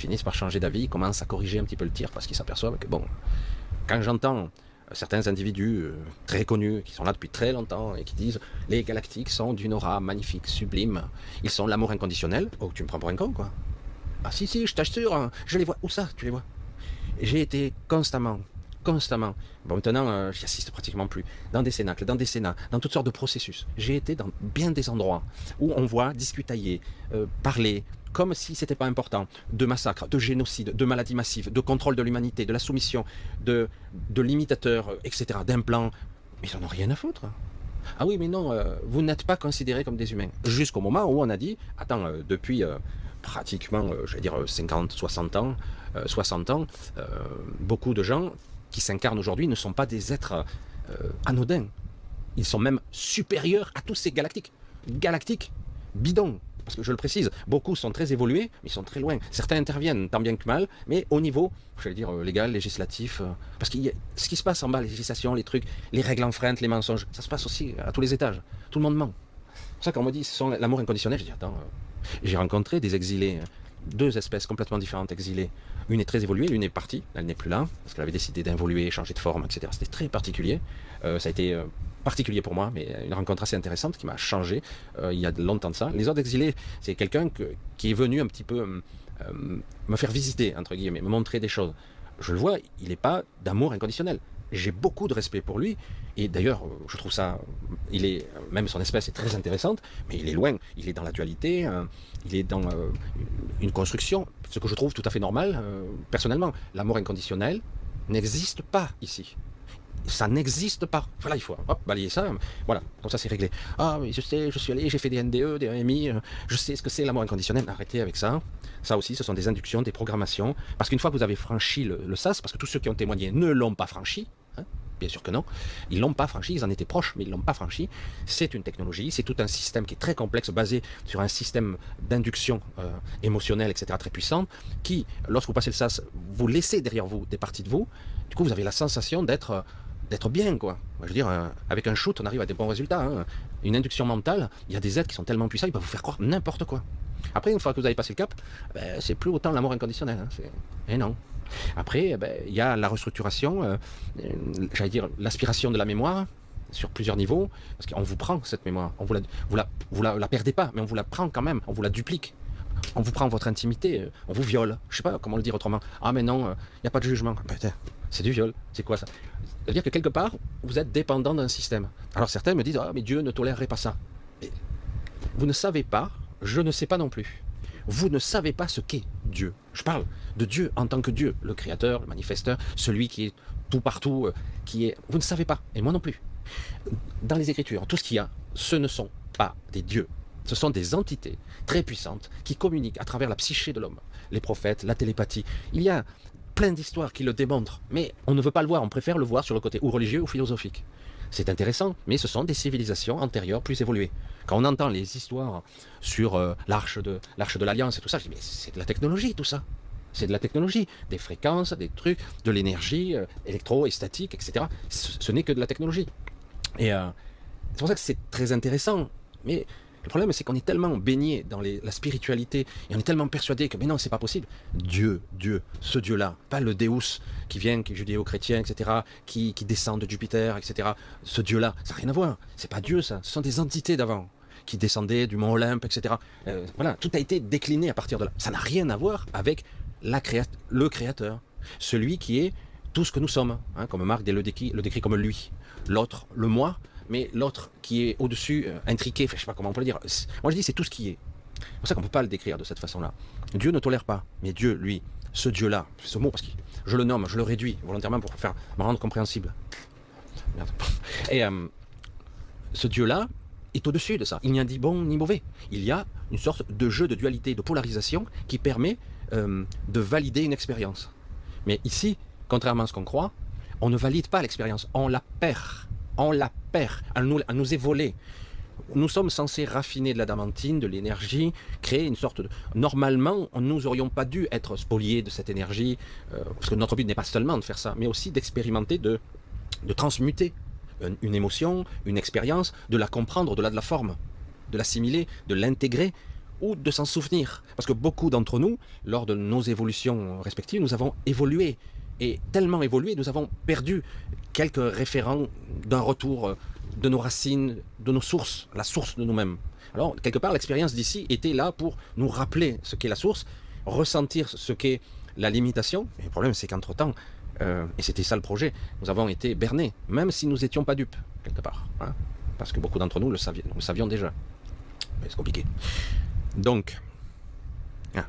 finissent par changer d'avis, ils commencent à corriger un petit peu le tir parce qu'ils s'aperçoivent que, bon, quand j'entends certains individus très connus, qui sont là depuis très longtemps et qui disent « Les galactiques sont d'une aura magnifique, sublime, ils sont l'amour inconditionnel », oh, tu me prends pour un con, quoi. Ah si, je t'assure, hein, je les vois. Où ça, tu les vois? J'ai été constamment. Bon, maintenant, j'y assiste pratiquement plus. Dans des cénacles, dans des sénats, dans toutes sortes de processus. J'ai été dans bien des endroits où on voit discutailler, parler, comme si c'était pas important, de massacres, de génocides, de maladies massives, de contrôle de l'humanité, de la soumission, de l'imitateurs, etc., d'implants. Mais ils en ont rien à foutre. Ah oui, mais non, vous n'êtes pas considérés comme des humains. Jusqu'au moment où on a dit, attends, depuis pratiquement, je vais dire 50, 60 ans, beaucoup de gens qui s'incarnent aujourd'hui ne sont pas des êtres anodins. Ils sont même supérieurs à tous ces galactiques. Galactiques bidons. Parce que je le précise, beaucoup sont très évolués, mais ils sont très loin. Certains interviennent tant bien que mal, mais au niveau, je vais dire, légal, législatif. Parce que ce qui se passe en bas, les législations, les trucs, les règles enfreintes, les mensonges, ça se passe aussi à tous les étages. Tout le monde ment. C'est pour ça qu'on me dit, ce sont l'amour inconditionnel. Je dis, attends, j'ai rencontré des exilés, deux espèces complètement différentes exilées. Une est très évoluée, l'une est partie, elle n'est plus là, parce qu'elle avait décidé d'involuer, changer de forme, etc. C'était très particulier. Ça a été particulier pour moi, mais une rencontre assez intéressante qui m'a changé il y a longtemps de ça. Les autres exilés, c'est quelqu'un qui est venu un petit peu me faire visiter, entre guillemets, me montrer des choses. Je le vois, il n'est pas d'amour inconditionnel. J'ai beaucoup de respect pour lui, et d'ailleurs, je trouve ça, même son espèce est très intéressante, mais il est loin, il est dans l'actualité, il est dans une construction, ce que je trouve tout à fait normal, personnellement. L'amour inconditionnel n'existe pas ici. Ça n'existe pas. Voilà, il faut balayer ça. Voilà, comme ça c'est réglé. Ah, mais je sais, je suis allé, j'ai fait des NDE, des AMI, je sais ce que c'est l'amour inconditionnel. Arrêtez avec ça. Ça aussi, ce sont des inductions, des programmations. Parce qu'une fois que vous avez franchi le sas, parce que tous ceux qui ont témoigné ne l'ont pas franchi, hein, bien sûr que non, ils ne l'ont pas franchi, ils en étaient proches, mais ils ne l'ont pas franchi. C'est une technologie, c'est tout un système qui est très complexe, basé sur un système d'induction émotionnelle, etc., très puissant, qui, lorsque vous passez le sas, vous laissez derrière vous des parties de vous. Du coup, vous avez la sensation d'être bien, quoi. Je veux dire, avec un shoot, on arrive à des bons résultats. Hein. Une induction mentale, il y a des êtres qui sont tellement puissants, ils peuvent vous faire croire n'importe quoi. Après, une fois que vous avez passé le cap, c'est plus autant l'amour inconditionnel. Hein. Et non. Après, il y a la restructuration, j'allais dire l'aspiration de la mémoire, sur plusieurs niveaux, parce qu'on vous prend cette mémoire, vous la perdez pas, mais on vous la prend quand même, on vous la duplique. On vous prend votre intimité, on vous viole. Je sais pas comment le dire autrement. Ah mais non, il n'y a pas de jugement. Putain, c'est du viol. C'est quoi ça? C'est-à-dire que quelque part, vous êtes dépendant d'un système. Alors certains me disent, ah mais Dieu ne tolérerait pas ça. Mais vous ne savez pas, je ne sais pas non plus. Vous ne savez pas ce qu'est Dieu. Je parle de Dieu en tant que Dieu, le créateur, le manifesteur, celui qui est tout partout, Vous ne savez pas, et moi non plus. Dans les Écritures, tout ce qu'il y a, ce ne sont pas des dieux. Ce sont des entités très puissantes qui communiquent à travers la psyché de l'homme. Les prophètes, la télépathie. Il y a plein d'histoires qui le démontrent, mais on ne veut pas le voir, on préfère le voir sur le côté ou religieux ou philosophique. C'est intéressant, mais ce sont des civilisations antérieures plus évoluées. Quand on entend les histoires sur l'arche de l'Alliance et tout ça, je dis mais c'est de la technologie tout ça. C'est de la technologie, des fréquences, des trucs, de l'énergie électro et statique, etc. Ce n'est que de la technologie. Et c'est pour ça que c'est très intéressant, mais le problème, c'est qu'on est tellement baigné dans la spiritualité et on est tellement persuadé que mais non, c'est pas possible. Dieu, ce Dieu-là, pas le Deus qui vient, qui est judéo-chrétien, etc., qui descend de Jupiter, etc. Ce Dieu-là, ça n'a rien à voir. C'est pas Dieu, ça. Ce sont des entités d'avant qui descendaient du mont Olympe, etc. Voilà, tout a été décliné à partir de là. Ça n'a rien à voir avec le Créateur, celui qui est tout ce que nous sommes, hein, comme Marc le décrit comme lui. L'autre, le moi. Mais l'autre qui est au-dessus, intriqué, je ne sais pas comment on peut le dire. Moi je dis c'est tout ce qui est. C'est pour ça qu'on ne peut pas le décrire de cette façon-là. Dieu ne tolère pas. Mais Dieu, lui, ce Dieu-là, ce mot, parce que je le nomme, je le réduis volontairement pour me rendre compréhensible. Merde. Et ce Dieu-là est au-dessus de ça. Il n'y a ni bon ni mauvais. Il y a une sorte de jeu de dualité, de polarisation qui permet de valider une expérience. Mais ici, contrairement à ce qu'on croit, on ne valide pas l'expérience, on la perd. On la perd, elle nous est volée. Nous sommes censés raffiner de l'adamantine, de l'énergie, créer une sorte de... Normalement, nous n'aurions pas dû être spoliés de cette énergie, parce que notre but n'est pas seulement de faire ça, mais aussi d'expérimenter, de transmuter une émotion, une expérience, de la comprendre au-delà de la forme, de l'assimiler, de l'intégrer ou de s'en souvenir. Parce que beaucoup d'entre nous, lors de nos évolutions respectives, nous avons évolué. Et tellement évolué, nous avons perdu quelques référents d'un retour de nos racines, de nos sources, la source de nous-mêmes. Alors, quelque part, l'expérience d'ici était là pour nous rappeler ce qu'est la source, ressentir ce qu'est la limitation. Et le problème, c'est qu'entre-temps, et c'était ça le projet, nous avons été bernés, même si nous n'étions pas dupes, quelque part. Hein, parce que beaucoup d'entre nous nous le savions déjà. Mais c'est compliqué. Donc, hein,